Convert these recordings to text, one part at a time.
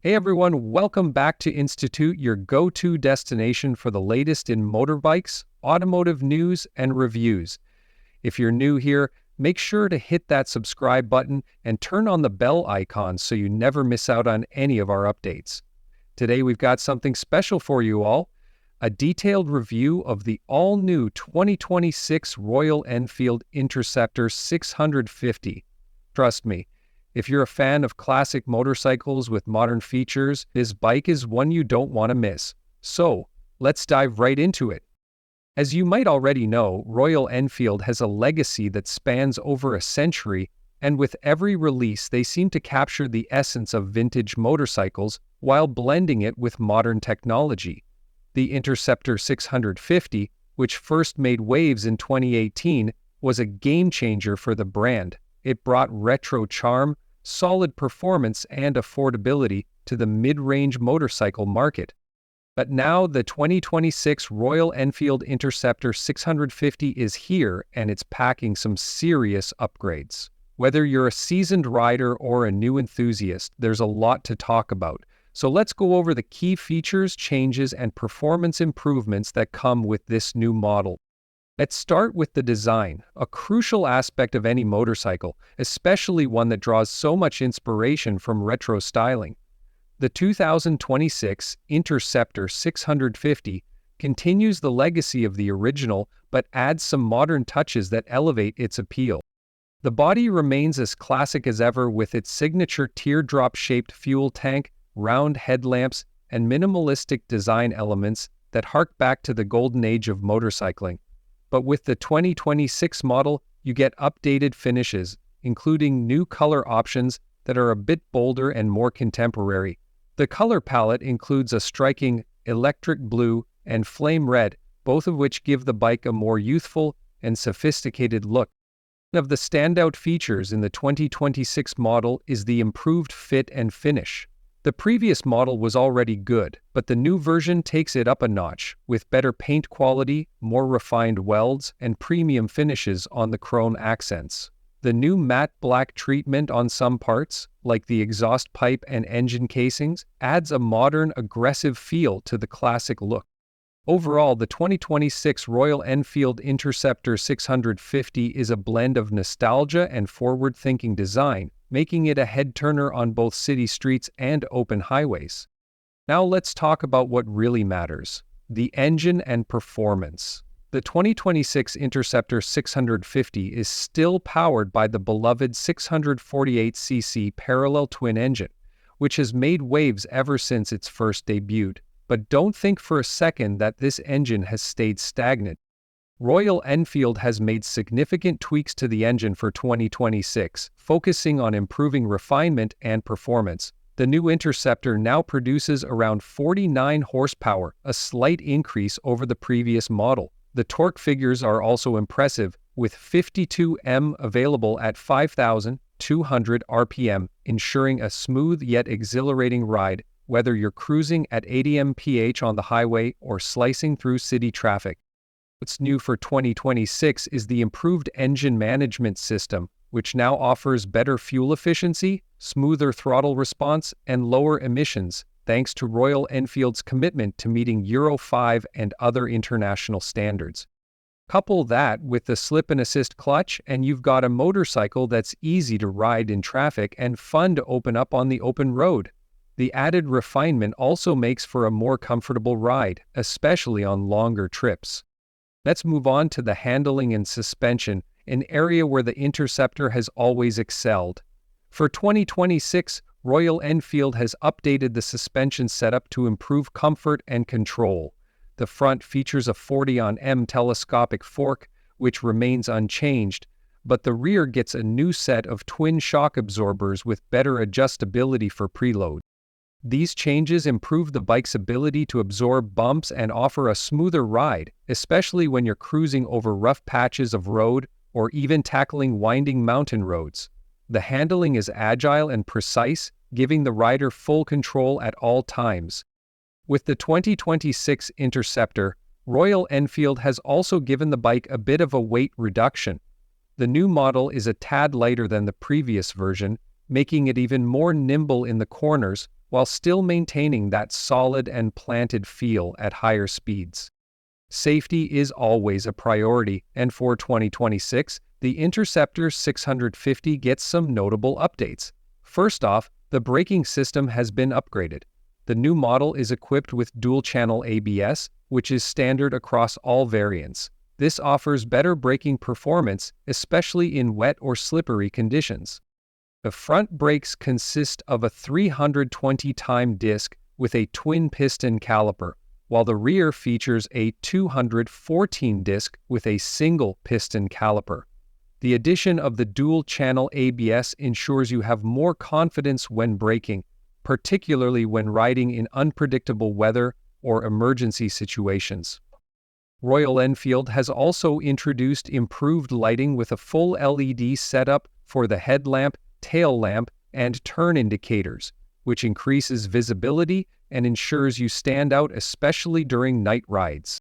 Hey everyone, welcome back to Institute, your go-to destination for the latest in motorbikes, automotive news, and reviews. If you're new here, make sure to hit that subscribe button and turn on the bell icon so you never miss out on any of our updates. Today we've got something special for you all, a detailed review of the all-new 2026 Royal Enfield Interceptor 650. Trust me, if you're a fan of classic motorcycles with modern features, this bike is one you don't want to miss. So, let's dive right into it. As you might already know, Royal Enfield has a legacy that spans over a century, and with every release they seem to capture the essence of vintage motorcycles while blending it with modern technology. The Interceptor 650, which first made waves in 2018, was a game-changer for the brand. It brought retro charm, solid performance, and affordability to the mid-range motorcycle market. But now the 2026 Royal Enfield Interceptor 650 is here, and it's packing some serious upgrades. Whether you're a seasoned rider or a new enthusiast, there's a lot to talk about. So let's go over the key features, changes, and performance improvements that come with this new model. Let's start with the design, a crucial aspect of any motorcycle, especially one that draws so much inspiration from retro styling. The 2026 Interceptor 650 continues the legacy of the original but adds some modern touches that elevate its appeal. The body remains as classic as ever with its signature teardrop-shaped fuel tank, round headlamps, and minimalistic design elements that hark back to the golden age of motorcycling. But with the 2026 model, you get updated finishes, including new color options that are a bit bolder and more contemporary. The color palette includes a striking electric blue and flame red, both of which give the bike a more youthful and sophisticated look. One of the standout features in the 2026 model is the improved fit and finish. The previous model was already good, but the new version takes it up a notch, with better paint quality, more refined welds, and premium finishes on the chrome accents. The new matte black treatment on some parts, like the exhaust pipe and engine casings, adds a modern, aggressive feel to the classic look. Overall, the 2026 Royal Enfield Interceptor 650 is a blend of nostalgia and forward-thinking design, making it a head-turner on both city streets and open highways. Now let's talk about what really matters: the engine and performance. The 2026 Interceptor 650 is still powered by the beloved 648cc parallel twin engine, which has made waves ever since its first debut. But don't think for a second that this engine has stayed stagnant. Royal Enfield has made significant tweaks to the engine for 2026, focusing on improving refinement and performance. The new Interceptor now produces around 49 horsepower, a slight increase over the previous model. The torque figures are also impressive, with 52 Nm available at 5,200 RPM, ensuring a smooth yet exhilarating ride, whether you're cruising at 80 mph on the highway or slicing through city traffic. What's new for 2026 is the improved engine management system, which now offers better fuel efficiency, smoother throttle response, and lower emissions, thanks to Royal Enfield's commitment to meeting Euro 5 and other international standards. Couple that with the slip-and-assist clutch, and you've got a motorcycle that's easy to ride in traffic and fun to open up on the open road. The added refinement also makes for a more comfortable ride, especially on longer trips. Let's move on to the handling and suspension, an area where the Interceptor has always excelled. For 2026, Royal Enfield has updated the suspension setup to improve comfort and control. The front features a 40-N telescopic fork, which remains unchanged, but the rear gets a new set of twin shock absorbers with better adjustability for preload. These changes improve the bike's ability to absorb bumps and offer a smoother ride, especially when you're cruising over rough patches of road or even tackling winding mountain roads. The handling is agile and precise, giving the rider full control at all times. With the 2026 Interceptor, Royal Enfield has also given the bike a bit of a weight reduction. The new model is a tad lighter than the previous version, making it even more nimble in the corners, while still maintaining that solid and planted feel at higher speeds. Safety is always a priority, and for 2026, the Interceptor 650 gets some notable updates. First off, the braking system has been upgraded. The new model is equipped with dual-channel ABS, which is standard across all variants. This offers better braking performance, especially in wet or slippery conditions. The front brakes consist of a 320-time disc with a twin-piston caliper, while the rear features a 214 disc with a single-piston caliper. The addition of the dual-channel ABS ensures you have more confidence when braking, particularly when riding in unpredictable weather or emergency situations. Royal Enfield has also introduced improved lighting with a full LED setup for the headlamp, tail lamp, and turn indicators, which increases visibility and ensures you stand out especially during night rides.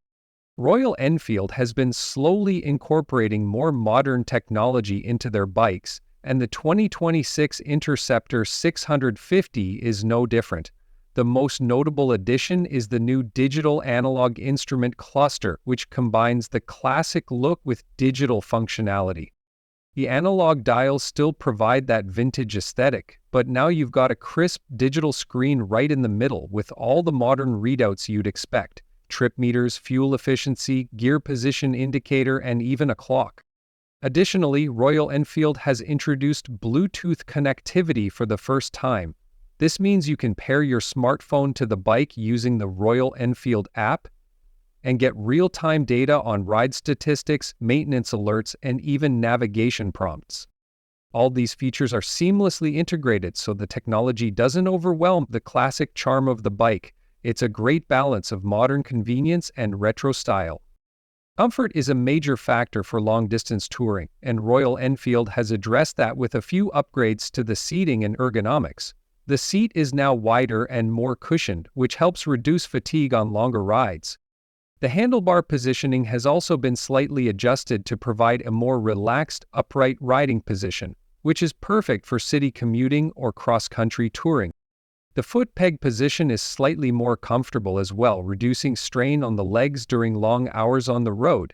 Royal Enfield has been slowly incorporating more modern technology into their bikes, and the 2026 Interceptor 650 is no different. The most notable addition is the new digital analog instrument cluster, which combines the classic look with digital functionality. The analog dials still provide that vintage aesthetic, but now you've got a crisp digital screen right in the middle with all the modern readouts you'd expect: trip meters, fuel efficiency, gear position indicator, and even a clock. Additionally, Royal Enfield has introduced Bluetooth connectivity for the first time. This means you can pair your smartphone to the bike using the Royal Enfield app and get real-time data on ride statistics, maintenance alerts, and even navigation prompts. All these features are seamlessly integrated so the technology doesn't overwhelm the classic charm of the bike. It's a great balance of modern convenience and retro style. Comfort is a major factor for long-distance touring, and Royal Enfield has addressed that with a few upgrades to the seating and ergonomics. The seat is now wider and more cushioned, which helps reduce fatigue on longer rides. The handlebar positioning has also been slightly adjusted to provide a more relaxed, upright riding position, which is perfect for city commuting or cross-country touring. The foot peg position is slightly more comfortable as well, reducing strain on the legs during long hours on the road.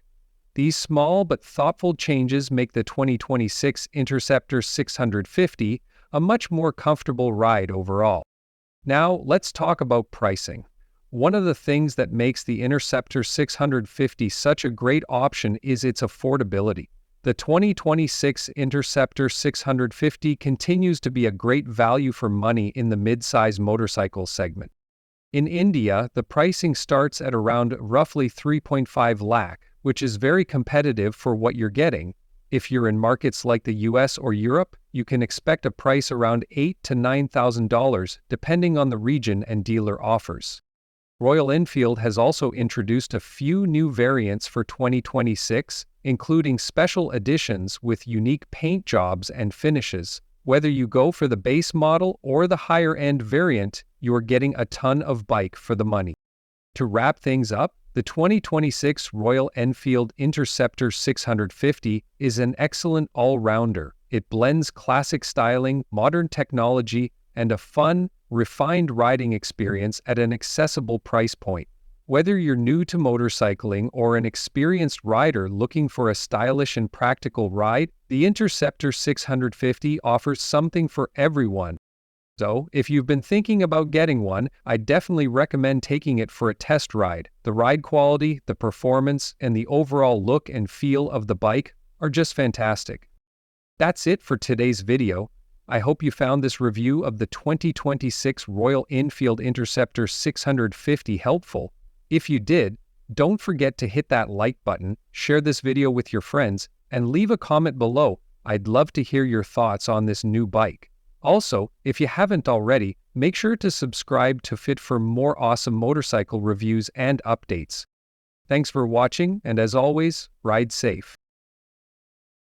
These small but thoughtful changes make the 2026 Interceptor 650 a much more comfortable ride overall. Now, let's talk about pricing. One of the things that makes the Interceptor 650 such a great option is its affordability. The 2026 Interceptor 650 continues to be a great value for money in the mid-size motorcycle segment. In India, the pricing starts at around roughly 3.5 lakh, which is very competitive for what you're getting. If you're in markets like the US or Europe, you can expect a price around $8,000 to $9,000 depending on the region and dealer offers. Royal Enfield has also introduced a few new variants for 2026, including special editions with unique paint jobs and finishes. Whether you go for the base model or the higher-end variant, you're getting a ton of bike for the money. To wrap things up, the 2026 Royal Enfield Interceptor 650 is an excellent all-rounder. It blends classic styling, modern technology, and a fun, refined riding experience at an accessible price point. Whether you're new to motorcycling or an experienced rider looking for a stylish and practical ride, the Interceptor 650 offers something for everyone. So, if you've been thinking about getting one, I definitely recommend taking it for a test ride. The ride quality, the performance, and the overall look and feel of the bike are just fantastic. That's it for today's video. I hope you found this review of the 2026 Royal Enfield Interceptor 650 helpful. If you did, don't forget to hit that like button, share this video with your friends, and leave a comment below. I'd love to hear your thoughts on this new bike. Also, if you haven't already, make sure to subscribe to Fit for more awesome motorcycle reviews and updates. Thanks for watching, and as always, ride safe.